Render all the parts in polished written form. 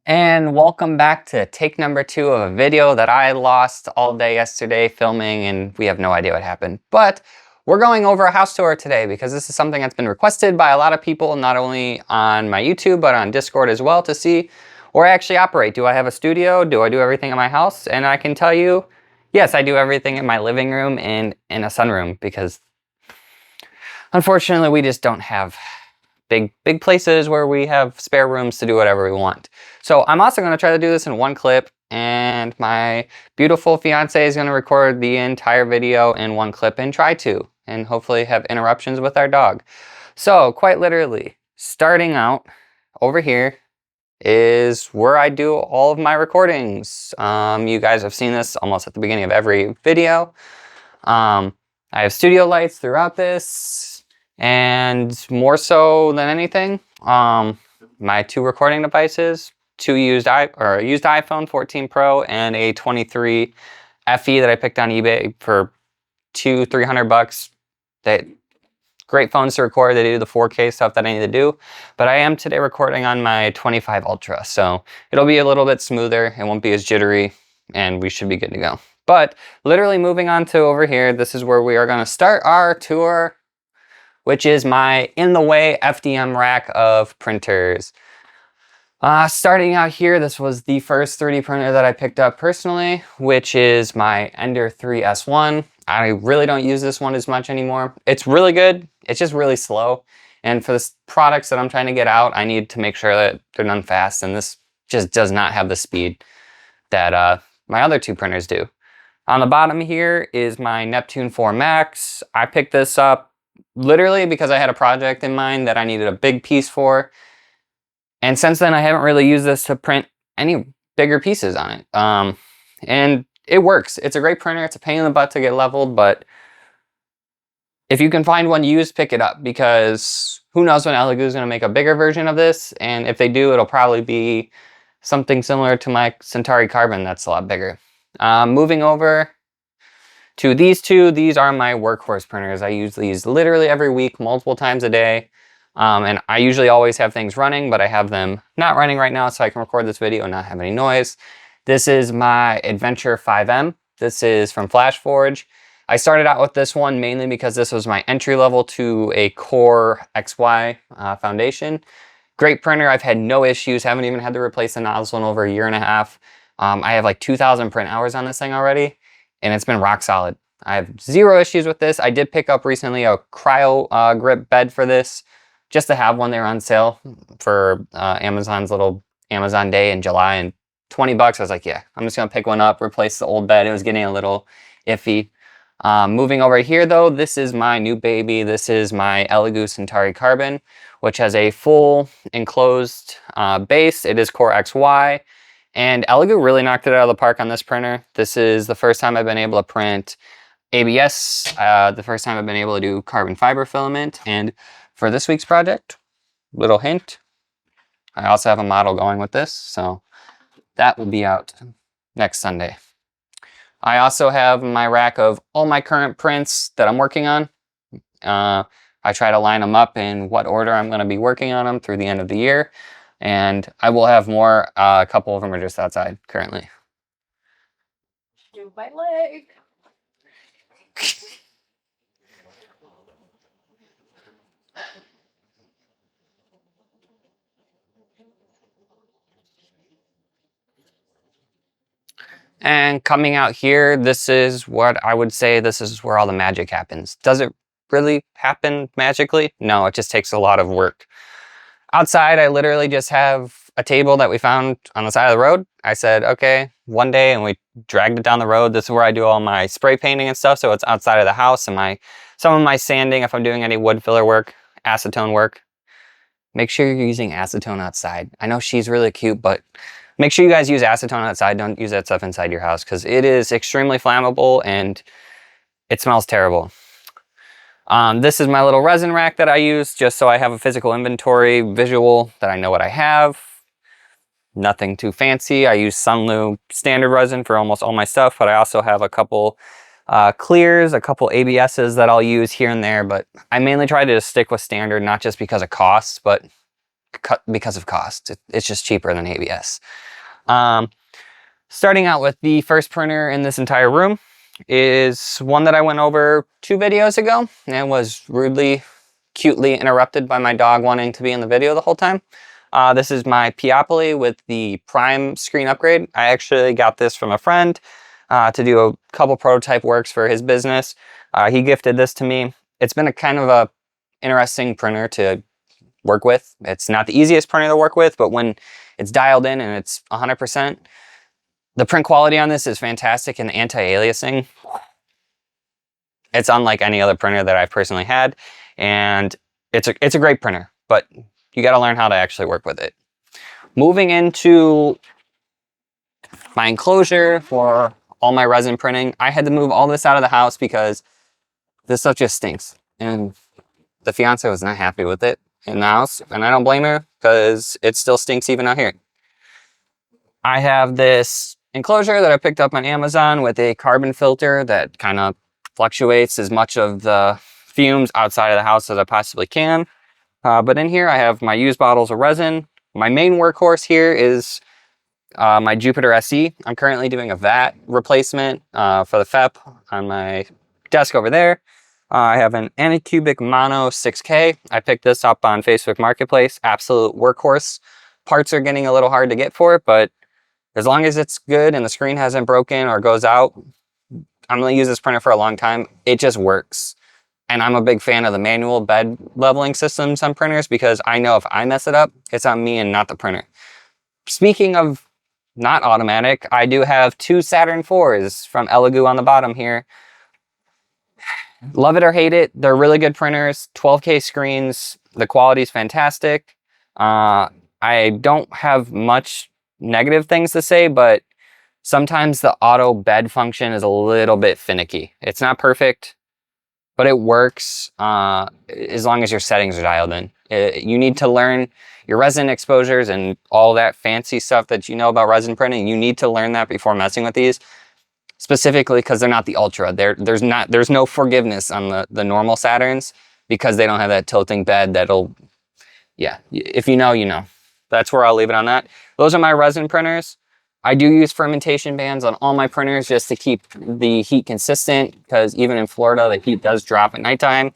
And welcome back to take number 2 of a video that I lost all day yesterday filming, and we have no idea what happened. But we're going over a house tour today because this is something that's been requested by a lot of people, not only on my YouTube, but on Discord as well, to see where I actually operate. Do I have a studio? Do I do everything in my house? And I can tell you, yes, I do everything in my living room and in a sunroom because unfortunately we just don't have big places where we have spare rooms to do whatever we want. So I'm also going to try to do this in one clip, and my beautiful fiance is going to record the entire video in one clip and try to, and hopefully have interruptions with our dog. So quite literally, starting out over here is where I do all of my recordings. You guys have seen this almost at the beginning of every video. I have studio lights throughout this. And more so than anything, my 2 recording devices, a used iPhone 14 Pro and a 23 FE that I picked on eBay for $300. That great phones to record. They do the 4K stuff that I need to do. But I am today recording on my 25 Ultra, so it'll be a little bit smoother. It won't be as jittery, and we should be good to go. But literally moving on to over here, this is where we are going to start our tour, which is my in the way FDM rack of printers. Starting out here, this was the first 3D printer that I picked up personally, which is my Ender 3 S1. I really don't use this one as much anymore. It's really good, it's just really slow. And for the products that I'm trying to get out, I need to make sure that they're done fast, and this just does not have the speed that my other 2 printers do. On the bottom here is my Neptune 4 Max. I picked this up literally because I had a project in mind that I needed a big piece for. And since then, I haven't really used this to print any bigger pieces on it. And it works. It's a great printer. It's a pain in the butt to get leveled, but if you can find one used, pick it up, because who knows when ELEGOO is going to make a bigger version of this. And if they do, it'll probably be something similar to my Centauri Carbon that's a lot bigger. Moving over to these 2, these are my workhorse printers. I use these literally every week, multiple times a day. And I usually always have things running, but I have them not running right now so I can record this video and not have any noise. This is my Adventure 5M. This is from FlashForge. I started out with this one mainly because this was my entry level to a Core XY foundation. Great printer. I've had no issues. Haven't even had to replace the nozzle in over a year and a half. I have like 2,000 print hours on this thing already, and it's been rock solid. I have 0 issues with this. I did pick up recently a cryo grip bed for this, just to have one. They were on sale for Amazon's little Amazon Day in July, and $20. I was like, yeah, I'm just gonna pick one up, replace the old bed. It was getting a little iffy. Moving over here though, this is my new baby. This is my ELEGOO Centauri Carbon, which has a full enclosed base. It is Core XY. And ELEGOO really knocked it out of the park on this printer. This is the first time I've been able to print ABS, the first time I've been able to do carbon fiber filament. And for this week's project, little hint, I also have a model going with this, so that will be out next Sunday. I also have my rack of all my current prints that I'm working on. I try to line them up in what order I'm going to be working on them through the end of the year. And I will have more. A couple of them are just outside currently. My leg. And coming out here, this is what I would say, this is where all the magic happens. Does it really happen magically? No, it just takes a lot of work. Outside, I literally just have a table that we found on the side of the road. I said, okay, one day, and we dragged it down the road. This is where I do all my spray painting and stuff, so it's outside of the house, and some of my sanding, if I'm doing any wood filler work, acetone work. Make sure you're using acetone outside. I know she's really cute, but make sure you guys use acetone outside. Don't use that stuff inside your house, because it is extremely flammable and it smells terrible. This is my little resin rack that I use just so I have a physical inventory visual that I know what I have. Nothing too fancy. I use Sunlu standard resin for almost all my stuff, but I also have a couple clears, a couple ABSs that I'll use here and there, but I mainly try to just stick with standard, not just because of costs, but because of cost. It's just cheaper than ABS. Starting out with the first printer in this entire room is one that I went over 2 videos ago and was rudely, cutely interrupted by my dog wanting to be in the video the whole time. This is my Peopoly with the Prime screen upgrade. I actually got this from a friend to do a couple prototype works for his business. He gifted this to me. It's been a kind of a interesting printer to work with. It's not the easiest printer to work with, but when it's dialed in and it's 100%, the print quality on this is fantastic, and the anti-aliasing, it's unlike any other printer that I've personally had, and it's a great printer, but you got to learn how to actually work with it. Moving into my enclosure for all my resin printing, I had to move all this out of the house because this stuff just stinks, and the fiance was not happy with it in the house, and I don't blame her because it still stinks even out here. I have this enclosure that I picked up on Amazon with a carbon filter that kind of fluctuates as much of the fumes outside of the house as I possibly can. But in here I have my used bottles of resin. My main workhorse here is my Jupiter SE. I'm currently doing a vat replacement for the FEP on my desk over there. I have an ANYCUBIC MONO 6K. I picked this up on Facebook Marketplace. Absolute workhorse. Parts are getting a little hard to get for it, but as long as it's good and the screen hasn't broken or goes out, I'm going to use this printer for a long time. It just works. And I'm a big fan of the manual bed leveling systems on printers because I know if I mess it up, it's on me and not the printer. Speaking of not automatic, I do have 2 Saturn IVs from ELEGOO on the bottom here. Love it or hate it, they're really good printers, 12K screens, the quality is fantastic. I don't have much negative things to say, but sometimes the auto bed function is a little bit finicky. It's not perfect, but it works as long as your settings are dialed in. You need to learn your resin exposures and all that fancy stuff that you know about resin printing. You need to learn that before messing with these, specifically because they're not the Ultra. There's no forgiveness on the normal Saturns because they don't have that tilting bed that'll, yeah, if you know, you know. That's where I'll leave it on that. Those are my resin printers. I do use fermentation bands on all my printers just to keep the heat consistent because even in Florida, the heat does drop at nighttime.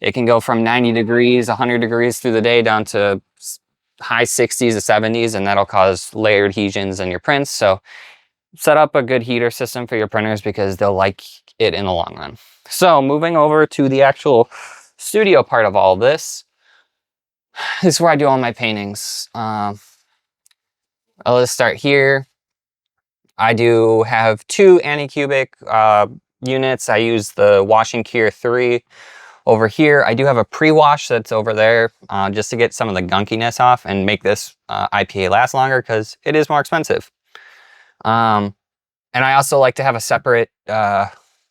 It can go from 90 degrees, 100 degrees through the day down to high 60s to 70s, and that'll cause layered adhesions in your prints. So set up a good heater system for your printers because they'll like it in the long run. So moving over to the actual studio part of all this. This is where I do all my paintings. I'll just start here. I do have 2 ANYCUBIC units. I use the Washing Cure 3 over here. I do have a pre-wash that's over there just to get some of the gunkiness off and make this IPA last longer because it is more expensive. And I also like to have a separate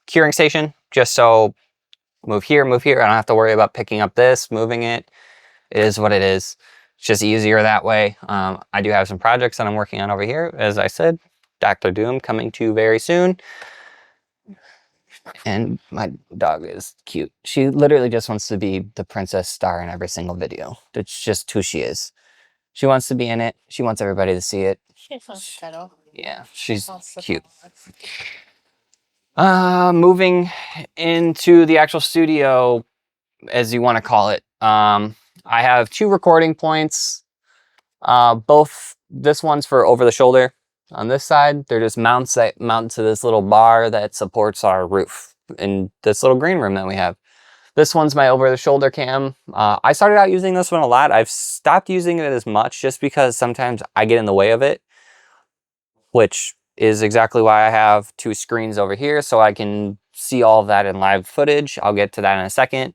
curing station just so move here. I don't have to worry about picking up this, moving it. It is what it is. It's just easier that way. I do have some projects that I'm working on over here. As I said, Dr. Doom coming to very soon. And my dog is cute. She literally just wants to be the princess star in every single video. That's just who she is. She wants to be in it. She wants everybody to see it. She's a cuddle. Yeah, she's cute. Moving into the actual studio, as you want to call it. I have 2 recording points. Both, this one's for over the shoulder. On this side, they're just mounts that mount to this little bar that supports our roof in this little green room that we have. This one's my over the shoulder cam. I started out using this one a lot. I've stopped using it as much just because sometimes I get in the way of it, which is exactly why I have 2 screens over here so I can see all of that in live footage. I'll get to that in a second.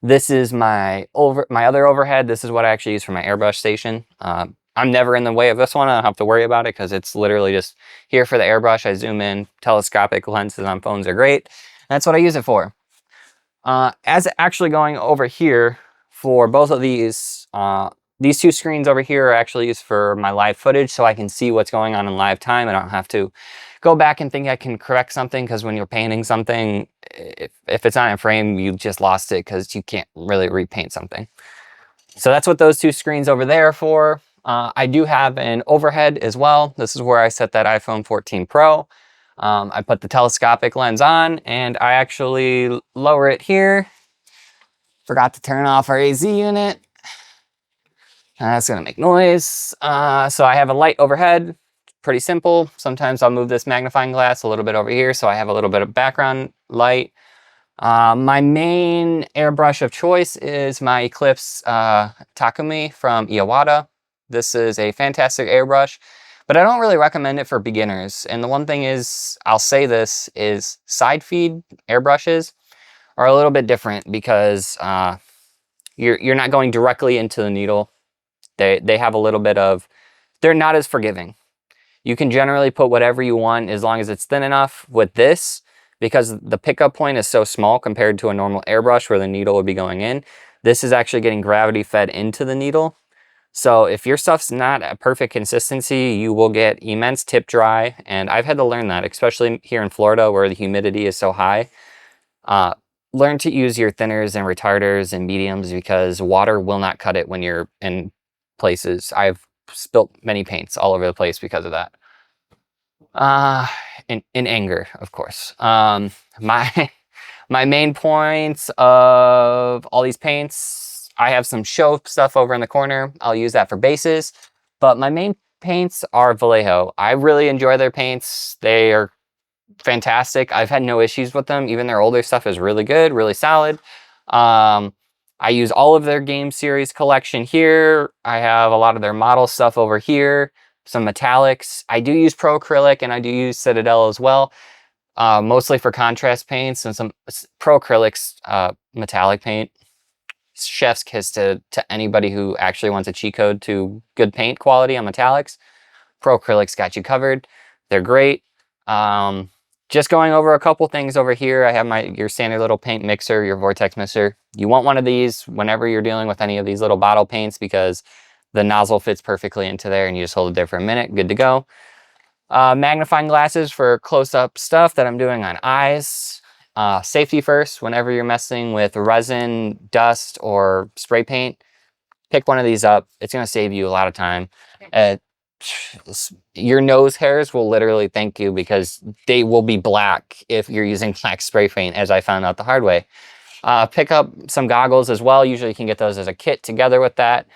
This is my other overhead. This is what I actually use for my airbrush station. I'm never in the way of this one. I don't have to worry about it because it's literally just here for the airbrush. I zoom in. Telescopic lenses on phones are great. That's what I use it for. As actually going over here for both of these 2 screens over here are actually used for my live footage so I can see what's going on in live time. I don't have to go back and think I can correct something because when you're painting something, if it's not in frame, you just lost it because you can't really repaint something. So that's what those two screens over there are for. I do have an overhead as well. This is where I set that iPhone 14 Pro. I put the telescopic lens on and I actually lower it here. Forgot to turn off our AZ unit. That's gonna make noise. So I have a light overhead, pretty simple. Sometimes I'll move this magnifying glass a little bit over here so I have a little bit of background light. My main airbrush of choice is my Eclipse Takumi from Iwata. This is a fantastic airbrush, but I don't really recommend it for beginners. And the one thing is, I'll say this, is side feed airbrushes are a little bit different because you're not going directly into the needle. They have a little bit of, they're not as forgiving. You can generally put whatever you want as long as it's thin enough. With this, because the pickup point is so small compared to a normal airbrush where the needle would be going in, this is actually getting gravity fed into the needle. So if your stuff's not at perfect consistency, you will get immense tip dry. And I've had to learn that, especially here in Florida where the humidity is so high. Learn to use your thinners and retarders and mediums because water will not cut it when you're in places. I've spilt many paints all over the place because of that. In anger, of course. My main points of all these paints, I have some show stuff over in the corner. I'll use that for bases, but my main paints are Vallejo. I really enjoy their paints. They are fantastic. I've had no issues with them. Even their older stuff is really good, really solid. I use all of their game series collection here. I have a lot of their model stuff over here. Some metallics. I do use pro acrylic and I do use Citadel as well, mostly for contrast paints and some pro acrylics, metallic paint. Chef's kiss to anybody who actually wants a cheat code to good paint quality on metallics. Pro acrylics got you covered. They're great. Just going over a couple things over here. I have your standard little paint mixer, your vortex mixer. You want one of these whenever you're dealing with any of these little bottle paints because the nozzle fits perfectly into there and you just hold it there for a minute. Good to go. Magnifying glasses for close-up stuff that I'm doing on eyes. Safety first, whenever you're messing with resin, dust, or spray paint, pick one of these up. It's going to save you a lot of time. Your nose hairs will literally thank you because they will be black if you're using black spray paint, as I found out the hard way. Pick up some goggles as well. Usually you can get those as a kit together with that.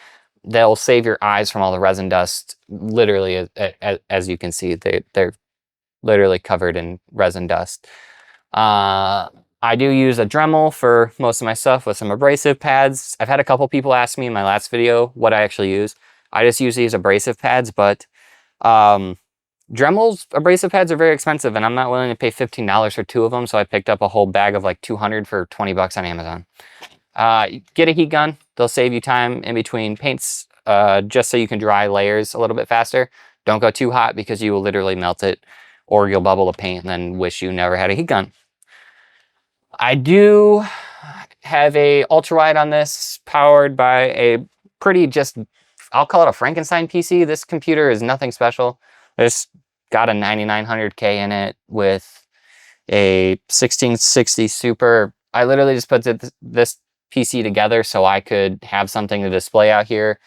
They'll save your eyes from all the resin dust. Literally, as you can see, they're literally covered in resin dust. I do use a Dremel for most of my stuff with some abrasive pads. I've had a couple people ask me in my last video what I actually use. I just use these abrasive pads, but Dremel's abrasive pads are very expensive and I'm not willing to pay $15 for 2 of them, so I picked up a whole bag of like 200 for 20 bucks on Amazon. Get a heat gun. They'll save you time in between paints, just so you can dry layers a little bit faster. Don't go too hot because you will literally melt it or you'll bubble the paint and then wish you never had a heat gun. I do have a ultra wide on this, powered by a pretty I'll call it a Frankenstein PC. This computer is nothing special. It's got a 9900K in it with a 1660 Super. I literally just put this PC together so I could have something to display out here,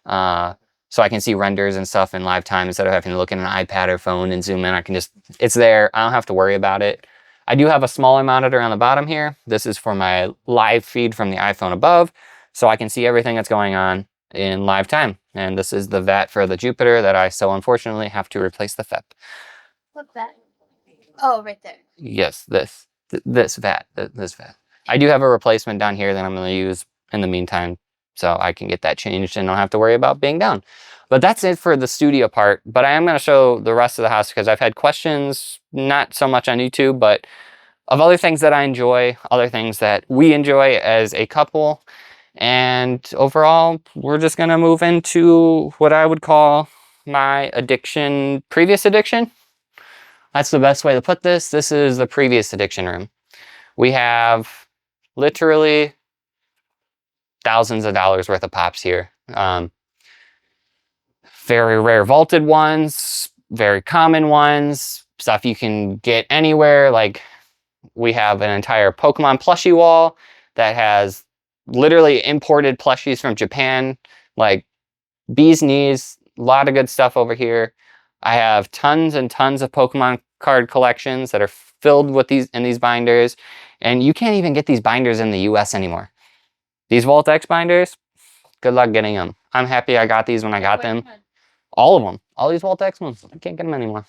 so I can see renders and stuff in live time instead of having to look at an iPad or phone and zoom in. It's there. I don't have to worry about it. I do have a smaller monitor on the bottom here. This is for my live feed from the iPhone above, so I can see everything that's going on in live time. And this is the vat for the Jupiter that I so unfortunately have to replace the FEP. What vat? Oh, right there. Yes, this vat. I do have a replacement down here that I'm going to use in the meantime, so I can get that changed and don't have to worry about being down. But that's it for the studio part. But I am going to show the rest of the house because I've had questions, not so much on YouTube, but of other things that I enjoy, other things that we enjoy as a couple. And overall, we're just going to move into what I would call my previous addiction. That's the best way to put this. This is the previous addiction room. We have literally thousands of dollars worth of pops here. Very rare vaulted ones, very common ones, stuff you can get anywhere. Like we have an entire Pokemon plushie wall that has literally imported plushies from Japan, like bee's knees, a lot of good stuff over here. I have tons and tons of Pokemon card collections that are filled with these binders, and you can't even get these binders in the US anymore. These Vault X binders, good luck getting them. I'm happy I got these when I got them. All of them. All these Vault X ones. I can't get them anymore.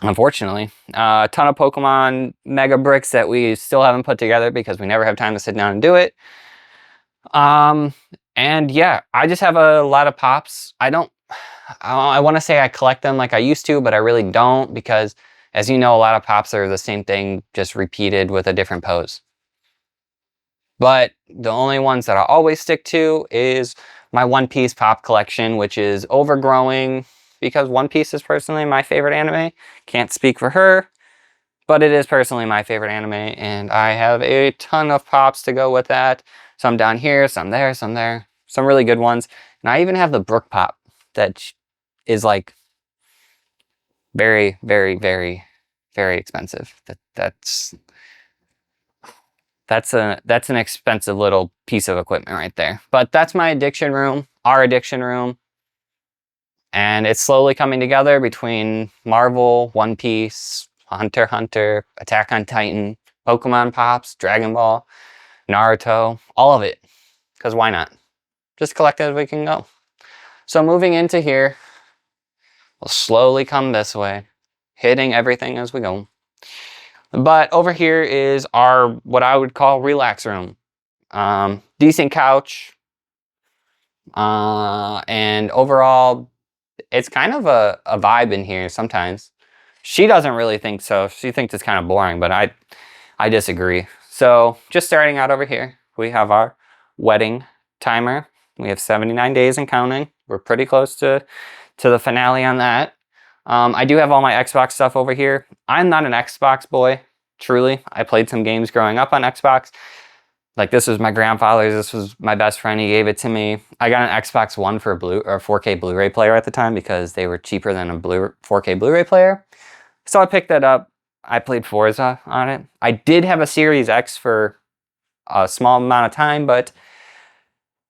Unfortunately. A ton of Pokemon Mega Bricks that we still haven't put together because we never have time to sit down and do it. And yeah, I just have a lot of Pops. I want to say I collect them like I used to, but I really don't because, as you know, a lot of Pops are the same thing, just repeated with a different pose. But the only ones that I always stick to is my One Piece Pop collection, which is overgrowing because One Piece is personally my favorite anime. Can't speak for her, but it is personally my favorite anime, and I have a ton of Pops to go with that. Some down here, some there, some there. Some really good ones. And I even have the Brook Pop that is like very, very, very, very expensive. That's an expensive little piece of equipment right there. But that's my addiction room, our addiction room. And it's slowly coming together between Marvel, One Piece, Hunter x Hunter, Attack on Titan, Pokemon Pops, Dragon Ball, Naruto, all of it. Because why not? Just collect as we can go. So moving into here, we'll slowly come this way, hitting everything as we go. But over here is our, what I would call, relax room. Decent couch. And overall, it's kind of a vibe in here sometimes. She doesn't really think so. She thinks it's kind of boring, but I disagree. So just starting out over here, we have our wedding timer. We have 79 days and counting. We're pretty close to the finale on that. I do have all my Xbox stuff over here. I'm not an Xbox boy, truly. I played some games growing up on Xbox. Like this was my grandfather's, this was my best friend, he gave it to me. I got an Xbox One for a 4K Blu-ray player at the time because they were cheaper than a 4K Blu-ray player. So I picked that up. I played Forza on it. I did have a Series X for a small amount of time, but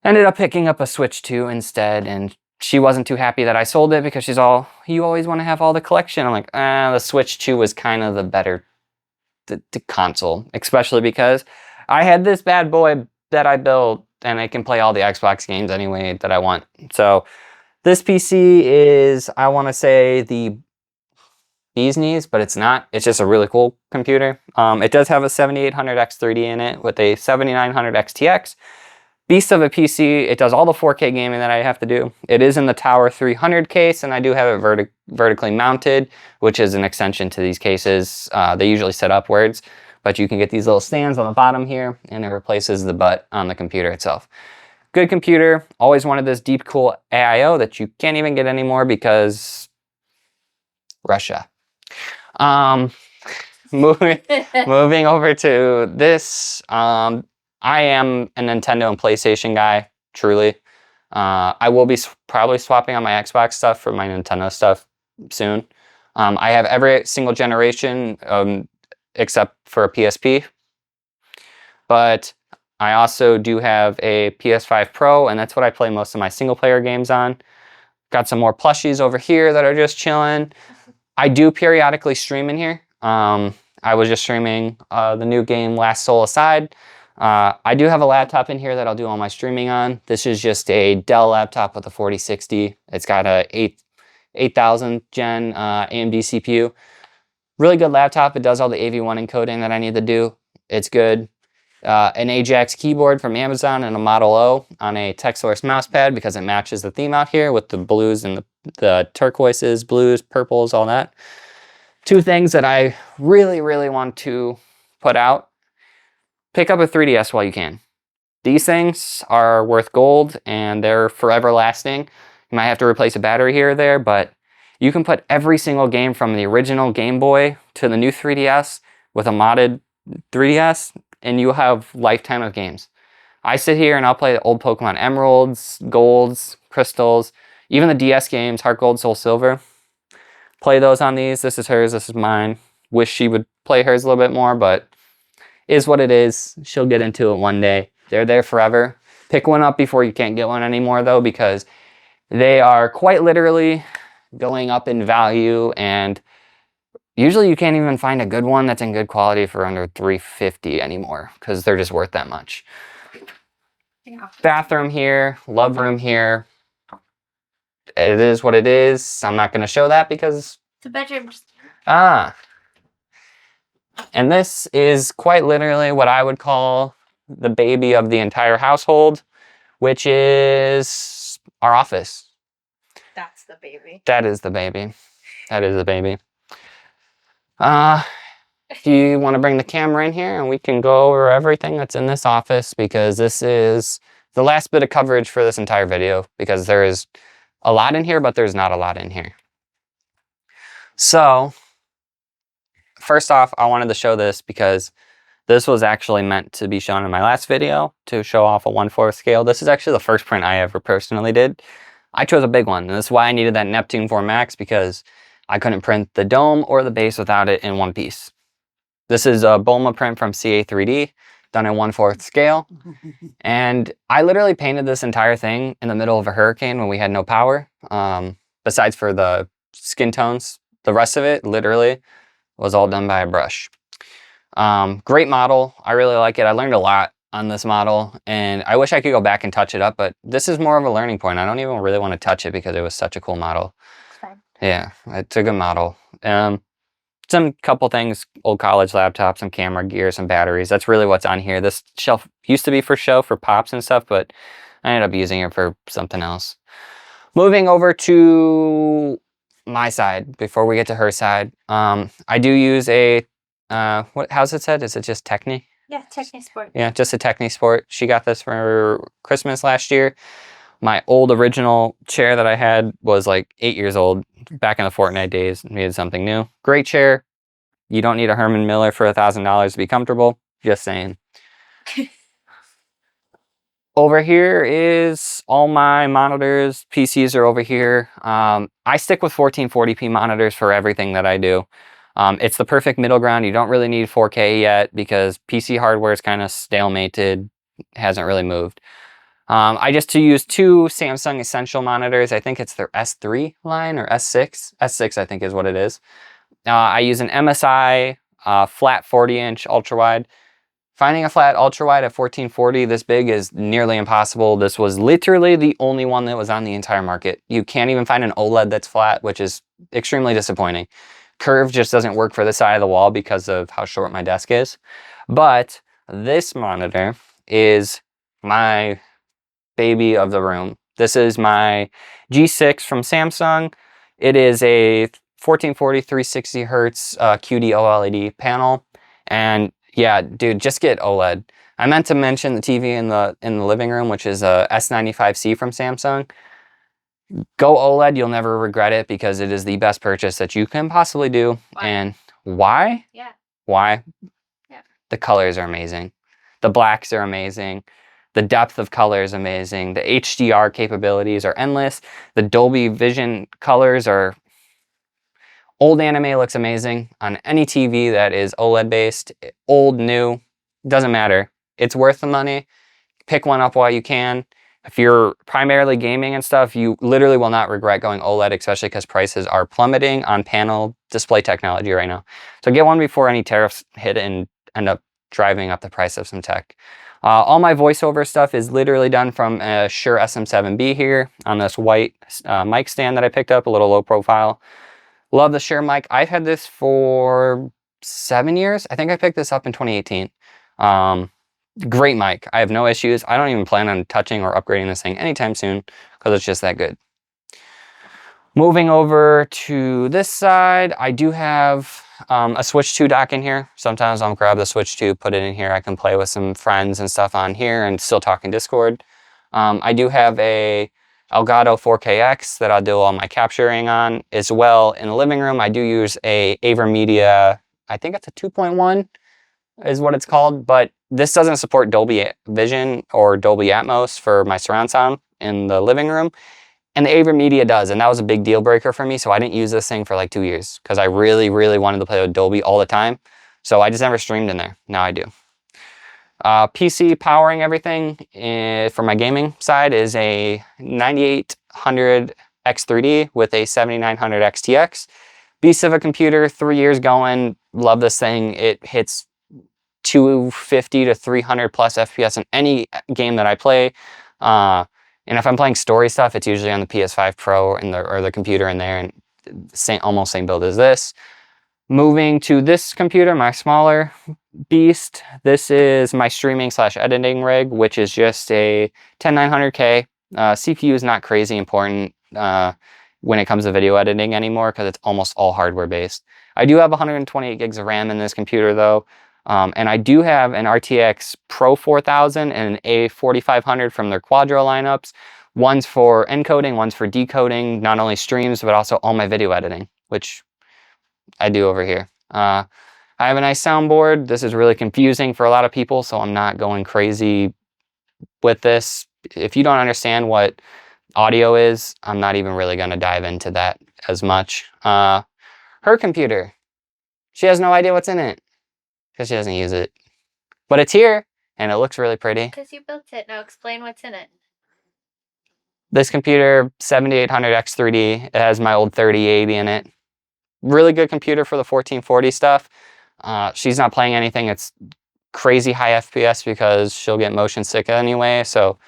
ended up picking up a Switch 2 instead, and she wasn't too happy that I sold it because she's all, you always want to have all the collection. I'm like, the Switch 2 was kind of the better the console, especially because I had this bad boy that I built and I can play all the Xbox games anyway that I want. So this PC is, I want to say, the bee's knees, but it's not. It's just a really cool computer. It does have a 7800X3D in it with a 7900 XTX. Beast of a PC. It does all the 4K gaming that I have to do. It is in the Tower 300 case, and I do have it vertically mounted, which is an extension to these cases. They usually sit upwards, but you can get these little stands on the bottom here, and it replaces the butt on the computer itself. Good computer. Always wanted this deep cool AIO that you can't even get anymore because Russia. Moving over to this. I am a Nintendo and PlayStation guy, truly. I will be probably swapping on my Xbox stuff for my Nintendo stuff soon. I have every single generation except for a PSP. But I also do have a PS5 Pro, and that's what I play most of my single-player games on. Got some more plushies over here that are just chilling. I do periodically stream in here. I was just streaming the new game Last Soul Aside. I do have a laptop in here that I'll do all my streaming on. This is just a Dell laptop with a 4060. It's got a 8000 gen AMD CPU. Really good laptop. It does all the AV1 encoding that I need to do. It's good. An Ajax keyboard from Amazon and a Model O on a TechSource mousepad because it matches the theme out here with the blues and the turquoises, blues, purples, all that. Two things that I really, really want to put out. Pick up a 3DS while you can. These things are worth gold and they're forever lasting. You might have to replace a battery here or there, but you can put every single game from the original Game Boy to the new 3DS with a modded 3DS and you'll have lifetime of games. I sit here and I'll play the old Pokemon Emeralds, Golds, Crystals, even the DS games, Heart Gold, Soul Silver. Play those on these. This is hers, this is mine. Wish she would play hers a little bit more, but is what it is. She'll get into it one day. They're there forever. Pick one up before you can't get one anymore though, because they are quite literally going up in value, and usually you can't even find a good one that's in good quality for under $350 anymore because they're just worth that much. Yeah. Bathroom here, love room here. It is what it is. I'm not going to show that because... The bedroom. Ah. And this is quite literally what I would call the baby of the entire household, which is our office. That's the baby. That is the baby. That is the baby. If you want to bring the camera in here and we can go over everything that's in this office, because this is the last bit of coverage for this entire video, because there is a lot in here, but there's not a lot in here. So first off, I wanted to show this because this was actually meant to be shown in my last video to show off a 1/4 scale. This is actually the first print I ever personally did. I chose a big one, and this is why I needed that Neptune 4 Max, because I couldn't print the dome or the base without it in one piece. This is a Bulma print from CA3D, done in 1/4 scale. And I literally painted this entire thing in the middle of a hurricane when we had no power. Besides for the skin tones, the rest of it literally was all done by a brush. Great model. I really like it. I learned a lot on this model, and I wish I could go back and touch it up, but this is more of a learning point. I don't even really want to touch it because it was such a cool model. It's fine. Yeah, it's a good model. Some couple things, old college laptop, some camera gear, some batteries. That's really what's on here. This shelf used to be for show, for pops and stuff, but I ended up using it for something else. Moving over to my side, before we get to her side, I do use a, how's it said? Is it just Techni? Yeah, Techni Sport. Yeah, just a Techni Sport. She got this for Christmas last year. My old original chair that I had was like 8 years old, back in the Fortnite days. Needed something new. Great chair. You don't need a Herman Miller for $1,000 to be comfortable. Just saying. Over here is all my monitors. PCs are over here. I stick with 1440p monitors for everything that I do. It's the perfect middle ground. You don't really need 4K yet because PC hardware is kind of stalemated, hasn't really moved. I just use two Samsung Essential monitors. I think it's their S3 line or S6. S6 I think is what it is. I use an MSI flat 40-inch ultra-wide. Finding a flat ultra-wide at 1440 this big is nearly impossible. This was literally the only one that was on the entire market. You can't even find an OLED that's flat, which is extremely disappointing. Curve just doesn't work for this side of the wall because of how short my desk is. But this monitor is my baby of the room. This is my G6 from Samsung. It is a 1440 360 hertz QD OLED panel, and yeah, dude, just get OLED. I meant to mention the TV in the living room, which is a S95C from Samsung. Go OLED, you'll never regret it because it is the best purchase that you can possibly do. Why? And why? Yeah. Why? Yeah. The colors are amazing. The blacks are amazing. The depth of color is amazing. The HDR capabilities are endless. The Dolby Vision colors are... Old anime looks amazing on any TV that is OLED based. Old, new, doesn't matter. It's worth the money. Pick one up while you can. If you're primarily gaming and stuff, you literally will not regret going OLED, especially because prices are plummeting on panel display technology right now. So get one before any tariffs hit and end up driving up the price of some tech. All my voiceover stuff is literally done from a Shure SM7B here on this white mic stand that I picked up, a little low profile. Love the Shure mic. I've had this for 7 years. I think I picked this up in 2018. Great mic. I have no issues. I don't even plan on touching or upgrading this thing anytime soon because it's just that good. Moving over to this side, I do have a Switch 2 dock in here. Sometimes I'll grab the Switch 2, put it in here. I can play with some friends and stuff on here and still talk in Discord. I do have a Elgato 4KX that I'll do all my capturing on as well. In the living room, I do use a AverMedia, I think it's a 2.1 is what it's called, but this doesn't support Dolby Vision or Dolby Atmos for my surround sound in the living room. And the AverMedia does, and that was a big deal breaker for me, so I didn't use this thing for like 2 years because I really, really wanted to play with Dolby all the time. So I just never streamed in there. Now I do. PC powering everything for my gaming side is a 9800 X3D with a 7900 XTX. Beast of a computer, 3 years going, love this thing. It hits 250 to 300 plus FPS in any game that I play. And if I'm playing story stuff, it's usually on the PS5 Pro or the computer in there, and almost same build as this. Moving to this computer, my smaller beast, this is my streaming / editing rig, which is just a 10900K. CPU is not crazy important when it comes to video editing anymore because it's almost all hardware based. I do have 128 gigs of RAM in this computer though. And I do have an RTX Pro 4000 and an A4500 from their Quadro lineups. One's for encoding, one's for decoding, not only streams, but also all my video editing, which I do over here. I have a nice soundboard. This is really confusing for a lot of people, so I'm not going crazy with this. If you don't understand what audio is, I'm not even really going to dive into that as much. Her computer, she has no idea what's in it because she doesn't use it. But it's here, and it looks really pretty. Because you built it. Now explain what's in it. This computer, 7800 X3D, it has my old 3080 in it. Really good computer for the 1440 stuff. She's not playing anything. It's crazy high FPS because she'll get motion sick anyway. So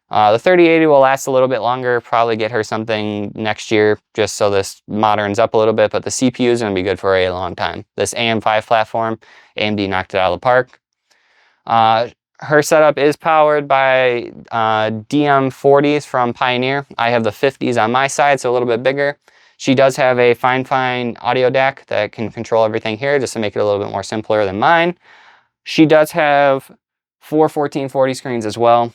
the 3080 will last a little bit longer. Probably get her something next year just so this moderns up a little bit. But the CPU is going to be good for a long time. This AM5 platform, AMD knocked it out of the park. Her setup is powered by DM40s from Pioneer. I have the 50s on my side, so a little bit bigger. She does have a fine audio DAC that can control everything here just to make it a little bit more simpler than mine. She does have 4 1440 screens as well.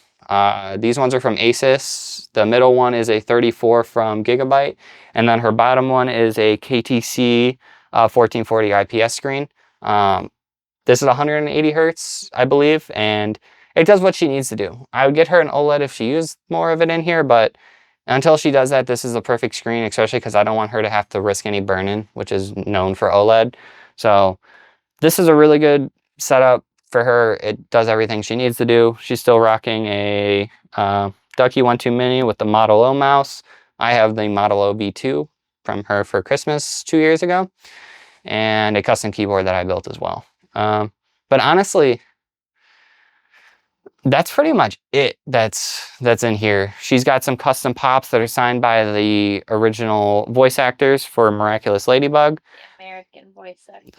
These ones are from Asus. The middle one is a 34 from Gigabyte, and then her bottom one is a KTC 1440 IPS screen. This is 180 hertz, I believe, and it does what she needs to do. I would get her an OLED if she used more of it in here, but until she does that, this is the perfect screen, especially because I don't want her to have to risk any burn-in, which is known for OLED. So this is a really good setup for her. It does everything she needs to do. She's still rocking a Ducky 1.2 Mini with the Model O mouse. I have the Model O V2 from her for Christmas 2 years ago, and a custom keyboard that I built as well. But honestly, that's pretty much it that's in here. She's got some custom pops that are signed by the original voice actors for Miraculous Ladybug. The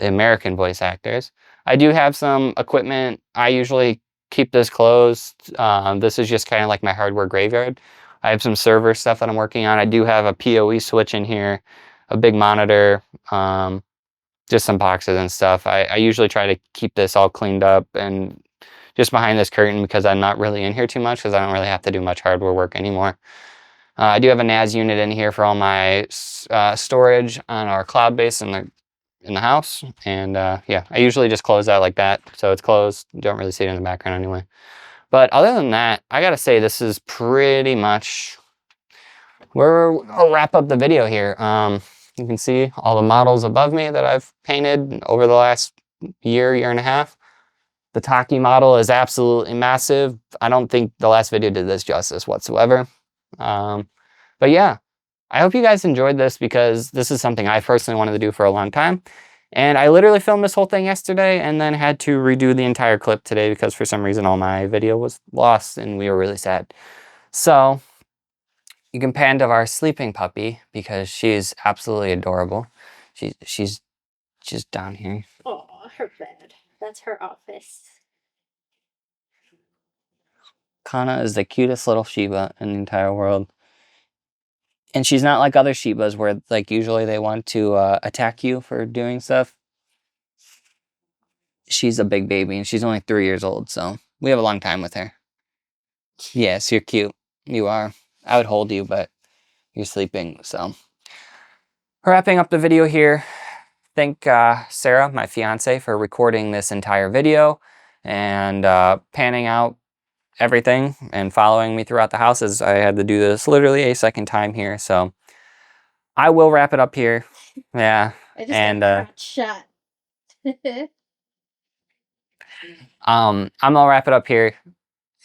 American voice actors. I do have some equipment. I usually keep this closed. This is just kind of like my hardware graveyard. I have some server stuff that I'm working on. I do have a PoE switch in here, a big monitor, just some boxes and stuff. I usually try to keep this all cleaned up and just behind this curtain because I'm not really in here too much because I don't really have to do much hardware work anymore. I do have a NAS unit in here for all my storage on our cloud base in the house. And yeah, I usually just close that like that. So it's closed. You don't really see it in the background anyway. But other than that, I gotta say this is pretty much where I'll wrap up the video here. You can see all the models above me that I've painted over the last year and a half. The Taki model is absolutely massive. I don't think the last video did this justice whatsoever. But yeah, I hope you guys enjoyed this because this is something I personally wanted to do for a long time. And I literally filmed this whole thing yesterday and then had to redo the entire clip today because for some reason all my video was lost and we were really sad. So you can pan to our sleeping puppy because she's absolutely adorable. She's just down here. Oh, her bed. That's her office. Kana is the cutest little Shiba in the entire world. And she's not like other Shibas where like usually they want to attack you for doing stuff. She's a big baby and she's only 3 years old, so we have a long time with her. Yes, you're cute. You are. I would hold you, but you're sleeping, so. Wrapping up the video here. Thank Sarah, my fiance, for recording this entire video and panning out everything and following me throughout the house as I had to do this literally a second time here. So I will wrap it up here. Yeah. I just got shot. I'm gonna wrap it up here.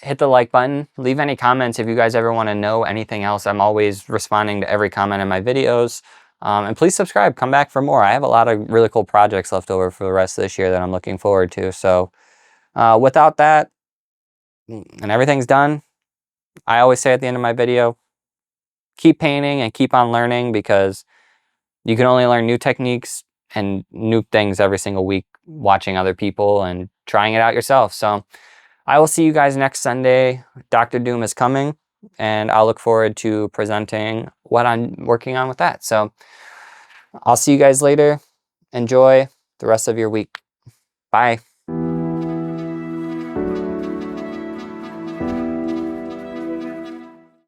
Hit the like button. Leave any comments if you guys ever want to know anything else. I'm always responding to every comment in my videos. And please subscribe. Come back for more. I have a lot of really cool projects left over for the rest of this year that I'm looking forward to. So without that, and everything's done, I always say at the end of my video, keep painting and keep on learning, because you can only learn new techniques and new things every single week watching other people and trying it out yourself. So I will see you guys next Sunday. Dr. Doom is coming, and I'll look forward to presenting what I'm working on with that. So I'll see you guys later. Enjoy the rest of your week. Bye.